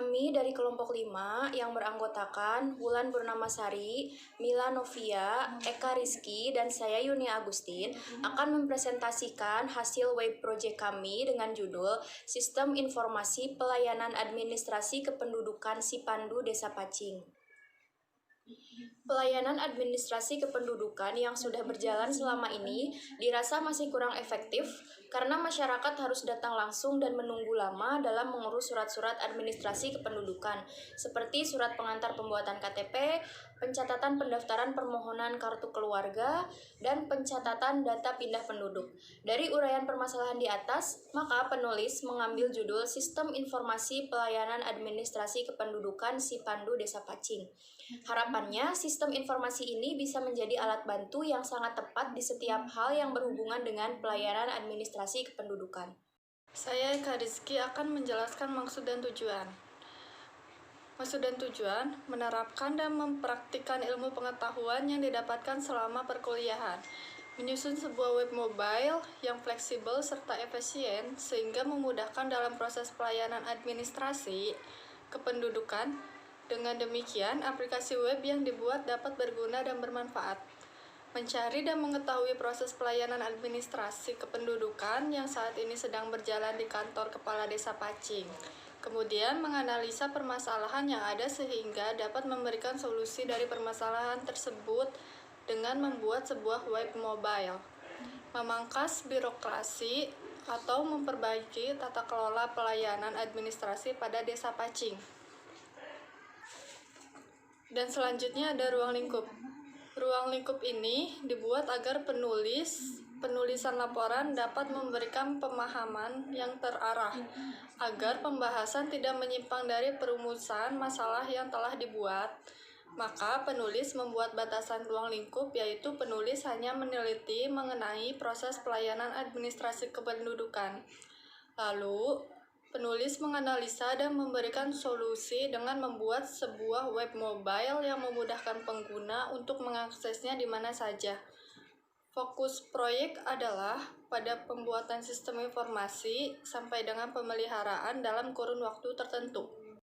Kami dari kelompok 5 yang beranggotakan Wulan Purnamasari, Mila Novia, Eka Rizky, dan saya Yuni Agustin akan mempresentasikan hasil web project kami dengan judul Sistem Informasi Pelayanan Administrasi Kependudukan Sipandu Desa Pacing. Pelayanan administrasi kependudukan yang sudah berjalan selama ini dirasa masih kurang efektif karena masyarakat harus datang langsung dan menunggu lama dalam mengurus surat-surat administrasi kependudukan, seperti surat pengantar pembuatan KTP, pencatatan pendaftaran permohonan kartu keluarga, dan pencatatan data pindah penduduk. Dari uraian permasalahan di atas, maka penulis mengambil judul Sistem Informasi Pelayanan Administrasi Kependudukan Sipandu Desa Pacing. Harapannya, sistem informasi ini bisa menjadi alat bantu yang sangat tepat di setiap hal yang berhubungan dengan pelayanan administrasi kependudukan. Saya Eka Rizky akan menjelaskan maksud dan tujuan. Maksud dan tujuan menerapkan dan mempraktikkan ilmu pengetahuan yang didapatkan selama perkuliahan, menyusun sebuah web mobile yang fleksibel serta efisien sehingga memudahkan dalam proses pelayanan administrasi kependudukan. Dengan demikian, aplikasi web yang dibuat dapat berguna dan bermanfaat. Mencari dan mengetahui proses pelayanan administrasi kependudukan yang saat ini sedang berjalan di kantor Kepala Desa Pacing. Kemudian menganalisa permasalahan yang ada sehingga dapat memberikan solusi dari permasalahan tersebut dengan membuat sebuah web mobile. Memangkas birokrasi atau memperbaiki tata kelola pelayanan administrasi pada Desa Pacing. Dan selanjutnya ada ruang lingkup. Ruang lingkup ini dibuat agar penulisan laporan dapat memberikan pemahaman yang terarah, agar pembahasan tidak menyimpang dari perumusan masalah yang telah dibuat. Maka penulis membuat batasan ruang lingkup, yaitu penulis hanya meneliti mengenai proses pelayanan administrasi kependudukan. Lalu, penulis menganalisa dan memberikan solusi dengan membuat sebuah web mobile yang memudahkan pengguna untuk mengaksesnya di mana saja. Fokus proyek adalah pada pembuatan sistem informasi sampai dengan pemeliharaan dalam kurun waktu tertentu.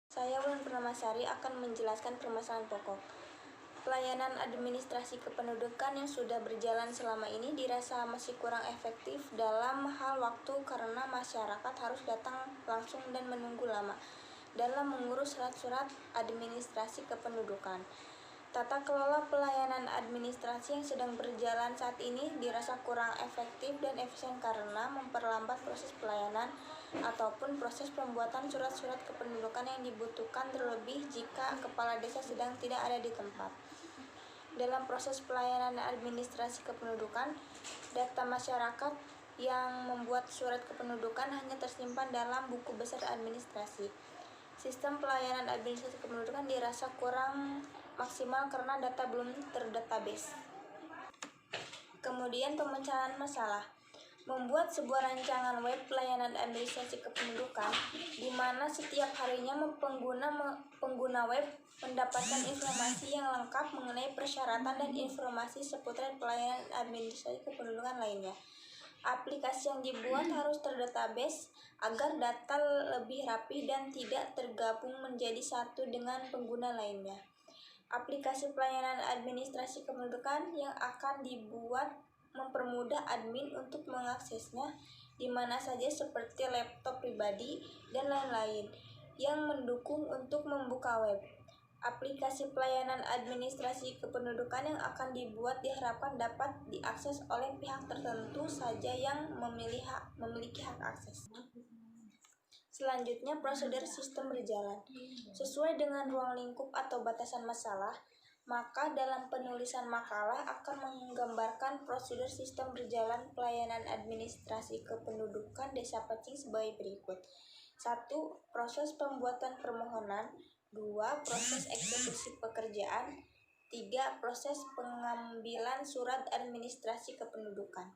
Saya Wulan Purnamasari akan menjelaskan permasalahan pokok. Pelayanan administrasi kependudukan yang sudah berjalan selama ini dirasa masih kurang efektif dalam hal waktu karena masyarakat harus datang langsung dan menunggu lama dalam mengurus surat-surat administrasi kependudukan. Tata kelola pelayanan administrasi yang sedang berjalan saat ini dirasa kurang efektif dan efisien karena memperlambat proses pelayanan ataupun proses pembuatan surat-surat kependudukan yang dibutuhkan, terlebih jika kepala desa sedang tidak ada di tempat. Dalam proses pelayanan administrasi kependudukan, data masyarakat yang membuat surat kependudukan hanya tersimpan dalam buku besar administrasi. Sistem pelayanan administrasi kependudukan dirasa kurang maksimal karena data belum terdatabase. Kemudian pemecahan masalah. Membuat sebuah rancangan web pelayanan administrasi kependudukan di mana setiap harinya pengguna web mendapatkan informasi yang lengkap mengenai persyaratan dan informasi seputar pelayanan administrasi kependudukan lainnya. Aplikasi yang dibuat harus terdatabase agar data lebih rapi dan tidak tergabung menjadi satu dengan pengguna lainnya. Aplikasi pelayanan administrasi kependudukan yang akan dibuat mempermudah admin untuk mengaksesnya di mana saja seperti laptop pribadi dan lain-lain yang mendukung untuk membuka web. Aplikasi pelayanan administrasi kependudukan yang akan dibuat diharapkan dapat diakses oleh pihak tertentu saja yang memiliki hak akses. Selanjutnya, prosedur sistem berjalan. Sesuai dengan ruang lingkup atau batasan masalah, maka dalam penulisan makalah akan menggambarkan prosedur sistem berjalan pelayanan administrasi kependudukan Desa Pacing sebagai berikut. 1. Proses pembuatan permohonan. 2. Proses eksekusi pekerjaan. 3. Proses pengambilan surat administrasi kependudukan.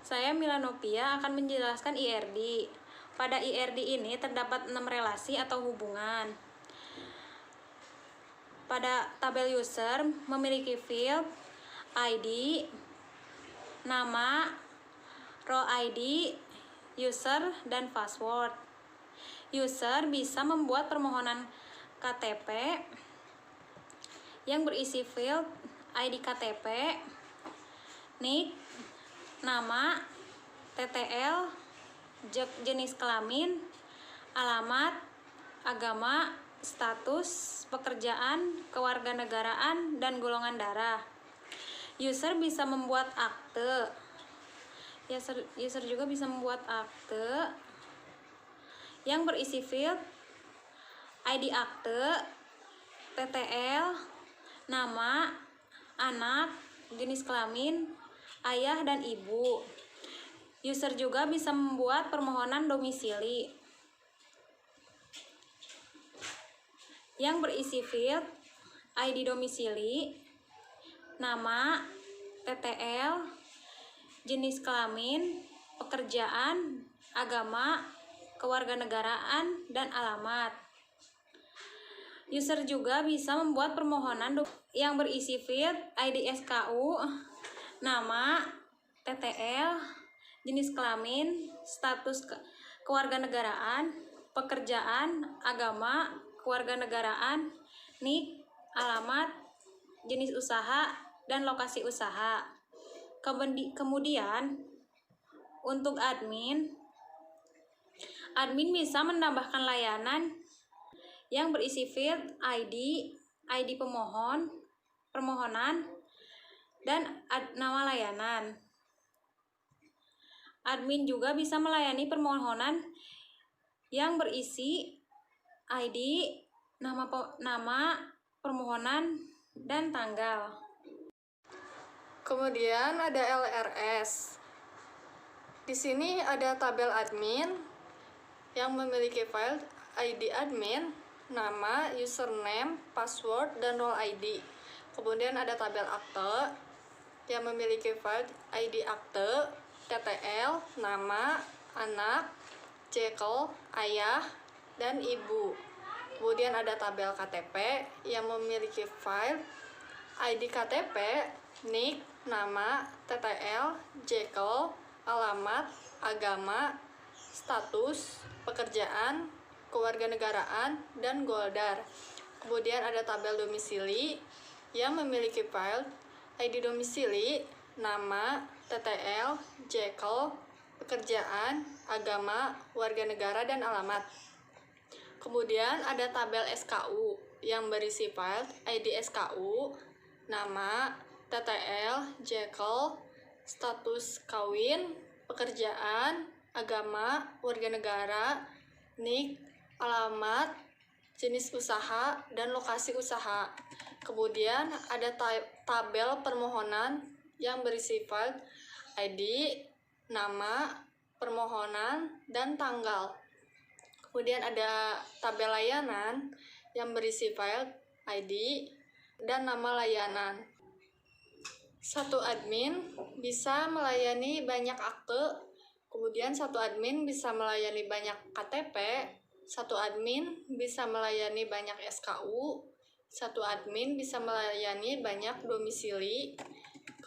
Saya Mila Novia akan menjelaskan IRD. Pada IRD ini terdapat 6 relasi atau hubungan. Pada tabel user memiliki field ID, nama, row ID, user, dan password. User bisa membuat permohonan KTP yang berisi field ID KTP, NIK, nama, TTL, jenis kelamin, alamat, agama, status, pekerjaan, kewarganegaraan, dan golongan darah. User bisa membuat akte. User juga bisa membuat akte yang berisi field ID akte, TTL, nama, anak, jenis kelamin, ayah dan ibu. User juga bisa membuat permohonan domisili yang berisi field ID domisili, nama, TTL, jenis kelamin, pekerjaan, agama, kewarganegaraan, dan alamat. User juga bisa membuat permohonan yang berisi field ID SKU, nama, TTL, jenis kelamin, status kewarganegaraan, pekerjaan, agama, kewarganegaraan, NIK, alamat, jenis usaha, dan lokasi usaha. Kemudian, untuk admin bisa menambahkan layanan yang berisi field ID permohonan, dan nama layanan. Admin juga bisa melayani permohonan yang berisi ID, nama permohonan, dan tanggal. Kemudian ada LRS. Di sini ada tabel admin yang memiliki file ID admin, nama, username, password, dan role ID. Kemudian ada tabel akte yang memiliki file ID akte, TTL, nama, anak, cekel, ayah, dan ibu. Kemudian ada tabel KTP yang memiliki file ID KTP, NIK, nama, TTL, cekel, alamat, agama, status, pekerjaan, kewarganegaraan, dan goldar. Kemudian ada tabel domisili yang memiliki file ID domisili, nama, TTL, cekel, pekerjaan, agama, warga negara, dan alamat. Kemudian ada tabel SKU yang berisi file ID SKU, nama, TTL, cekel, status kawin, pekerjaan, agama, warga negara, NIK, alamat, jenis usaha, dan lokasi usaha. Kemudian ada tabel permohonan yang berisi file ID, nama, permohonan, dan tanggal. Kemudian ada tabel layanan yang berisi file ID dan nama layanan. Satu admin bisa melayani banyak akte, kemudian satu admin bisa melayani banyak KTP, satu admin bisa melayani banyak SKU, satu admin bisa melayani banyak domisili,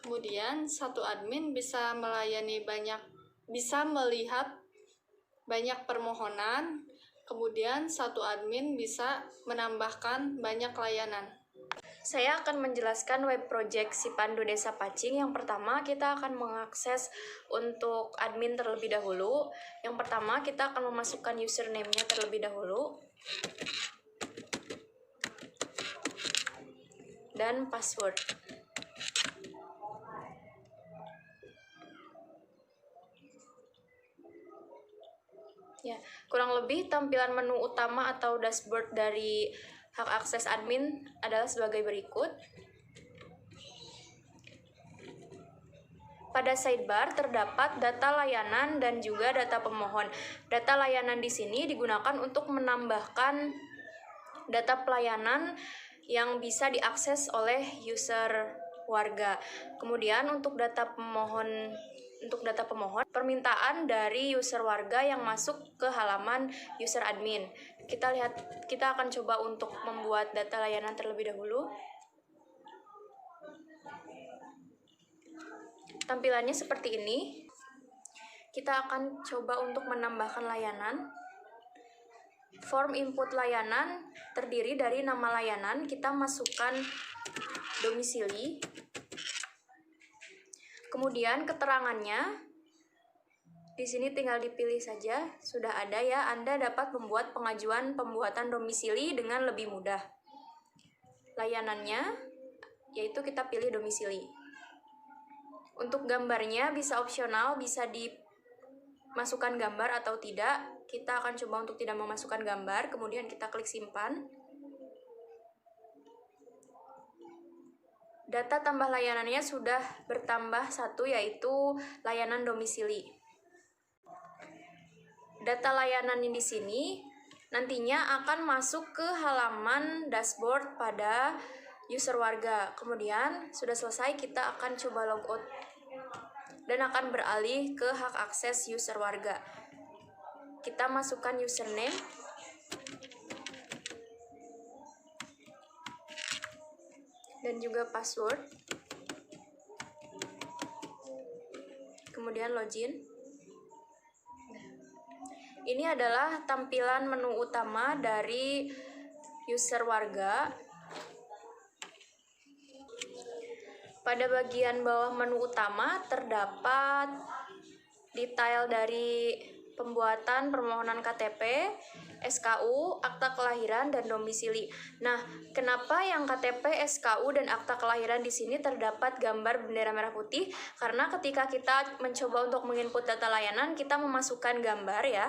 kemudian satu admin bisa melihat banyak permohonan, kemudian satu admin bisa menambahkan banyak layanan. Saya akan menjelaskan web project si Pandu Desa Pacing. Yang pertama, kita akan mengakses untuk admin terlebih dahulu. Yang pertama, kita akan memasukkan username-nya terlebih dahulu. Dan password. Ya, kurang lebih tampilan menu utama atau dashboard dari hak akses admin adalah sebagai berikut. Pada sidebar terdapat data layanan dan juga data pemohon. Data layanan di sini digunakan untuk menambahkan data pelayanan yang bisa diakses oleh user warga. Kemudian untuk data pemohon, permintaan dari user warga yang masuk ke halaman user admin. Kita akan coba untuk membuat data layanan terlebih dahulu. Tampilannya seperti ini. Kita akan coba untuk menambahkan layanan. Form input layanan terdiri dari nama layanan, kita masukkan domisili, kemudian keterangannya. Di sini tinggal dipilih saja, sudah ada ya. Anda dapat membuat pengajuan pembuatan domisili dengan lebih mudah. Layanannya, yaitu kita pilih domisili. Untuk gambarnya bisa opsional, bisa dimasukkan gambar atau tidak. Kita akan coba untuk tidak memasukkan gambar, kemudian kita klik simpan. Data tambah layanannya sudah bertambah 1, yaitu layanan domisili. Data layanan di sini nantinya akan masuk ke halaman dashboard pada user warga. Kemudian sudah selesai, kita akan coba logout dan akan beralih ke hak akses user warga. Kita masukkan username, dan juga password, kemudian login. Ini adalah tampilan menu utama dari user warga. Pada bagian bawah menu utama terdapat detail dari pembuatan permohonan KTP, SKU, akta kelahiran, dan domisili. Nah, kenapa yang KTP, SKU, dan akta kelahiran di sini terdapat gambar bendera merah putih? Karena ketika kita mencoba untuk menginput data layanan, kita memasukkan gambar ya.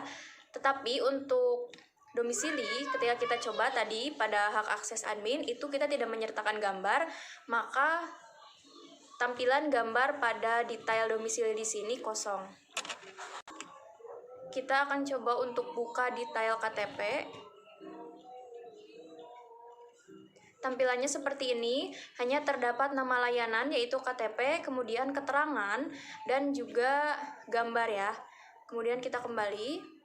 Tetapi untuk domisili, ketika kita coba tadi pada hak akses admin, itu kita tidak menyertakan gambar, maka tampilan gambar pada detail domisili di sini kosong. Kita akan coba untuk buka detail KTP. Tampilannya seperti ini, hanya terdapat nama layanan yaitu KTP, kemudian keterangan, dan juga gambar ya. Kemudian kita kembali.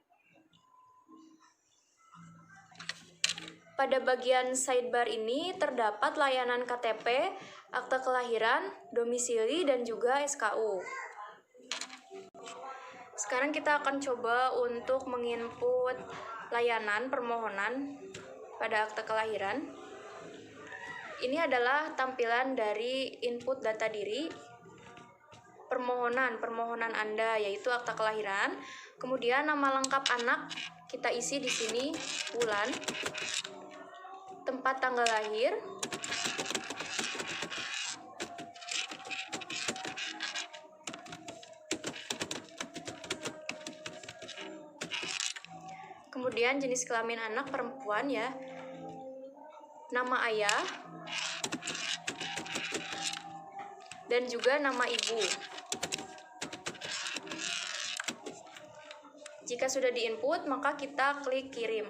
Pada bagian sidebar ini terdapat layanan KTP, akta kelahiran, domisili, dan juga SKU. Sekarang kita akan coba untuk menginput layanan permohonan pada akta kelahiran. Ini adalah tampilan dari input data diri permohonan Anda, yaitu akta kelahiran. Kemudian nama lengkap anak kita isi di sini, bulan, tempat tanggal lahir, kemudian jenis kelamin anak perempuan ya, nama ayah, dan juga nama ibu. Jika sudah diinput, maka kita klik kirim.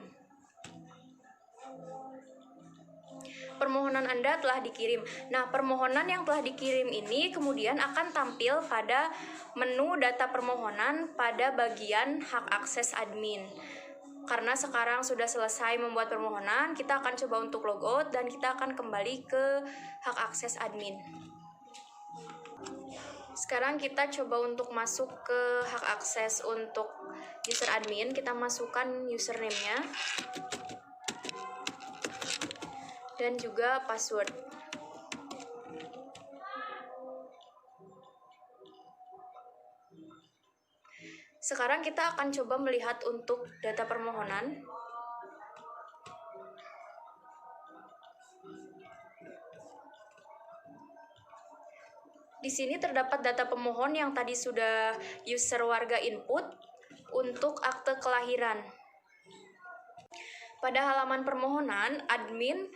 Permohonan Anda telah dikirim. Nah, permohonan yang telah dikirim ini kemudian akan tampil pada menu data permohonan pada bagian hak akses admin. Karena sekarang sudah selesai membuat permohonan, kita akan coba untuk logout dan kita akan kembali ke hak akses admin. Sekarang kita coba untuk masuk ke hak akses untuk user admin. Kita masukkan username-nya dan juga password. Sekarang kita akan coba melihat untuk data permohonan. Di sini terdapat data pemohon yang tadi sudah user warga input untuk akte kelahiran. Pada halaman permohonan, admin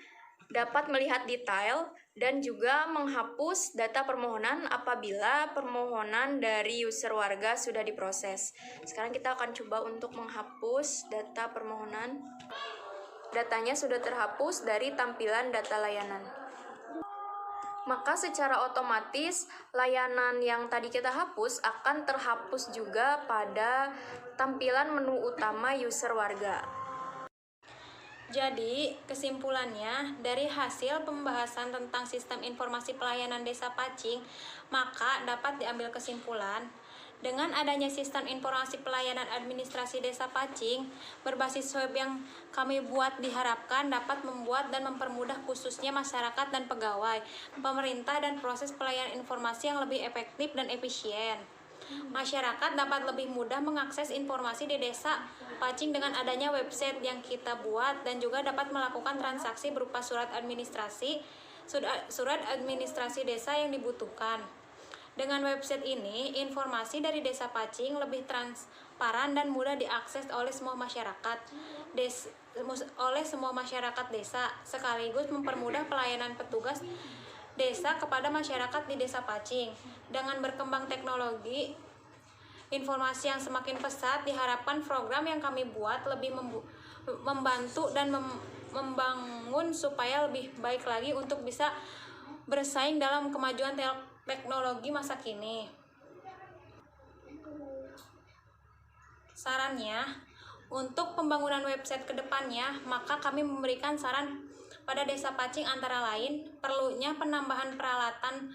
dapat melihat detail dan juga menghapus data permohonan apabila permohonan dari user warga sudah diproses. Sekarang kita akan coba untuk menghapus data permohonan. Datanya sudah terhapus dari tampilan data layanan. Maka secara otomatis layanan yang tadi kita hapus akan terhapus juga pada tampilan menu utama user warga. Jadi, kesimpulannya, dari hasil pembahasan tentang sistem informasi pelayanan desa Pacing, maka dapat diambil kesimpulan, Dengan adanya sistem informasi pelayanan administrasi Desa Pacing berbasis web yang kami buat diharapkan dapat membuat dan mempermudah khususnya masyarakat dan pegawai, pemerintah dan proses pelayanan informasi yang lebih efektif dan efisien. Masyarakat dapat lebih mudah mengakses informasi di Desa Pacing dengan adanya website yang kita buat dan juga dapat melakukan transaksi berupa surat administrasi desa yang dibutuhkan. Dengan website ini, informasi dari Desa Pacing lebih transparan dan mudah diakses oleh semua masyarakat desa, sekaligus mempermudah pelayanan petugas desa kepada masyarakat di Desa Pacing. Dengan berkembang teknologi informasi yang semakin pesat, diharapkan program yang kami buat lebih membantu dan membangun supaya lebih baik lagi untuk bisa bersaing dalam kemajuan teknologi masa kini. Sarannya, untuk pembangunan website ke depannya, maka kami memberikan saran pada Desa Pacing antara lain perlunya penambahan peralatan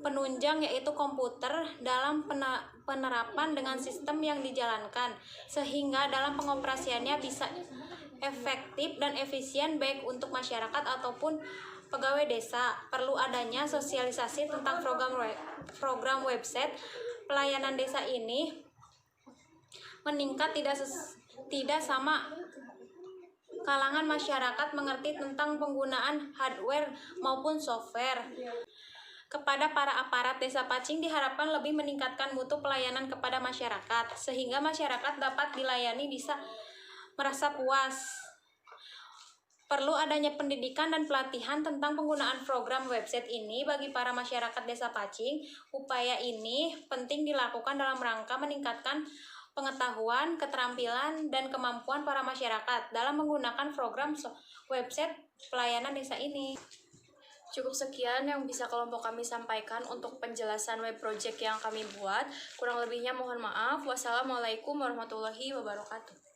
penunjang yaitu komputer dalam penerapan dengan sistem yang dijalankan sehingga dalam pengoperasiannya bisa efektif dan efisien baik untuk masyarakat ataupun pegawai desa. Perlu adanya sosialisasi tentang program website pelayanan desa ini meningkat tidak sama kalangan masyarakat mengerti tentang penggunaan hardware maupun software. Kepada para aparat Desa Pacing diharapkan lebih meningkatkan mutu pelayanan kepada masyarakat sehingga masyarakat dapat dilayani bisa merasa puas. Perlu adanya pendidikan dan pelatihan tentang penggunaan program website ini bagi para masyarakat Desa Pacing. Upaya ini penting dilakukan dalam rangka meningkatkan pengetahuan, keterampilan, dan kemampuan para masyarakat dalam menggunakan program website pelayanan desa ini. Cukup sekian yang bisa kelompok kami sampaikan untuk penjelasan web project yang kami buat. Kurang lebihnya mohon maaf. Wassalamualaikum warahmatullahi wabarakatuh.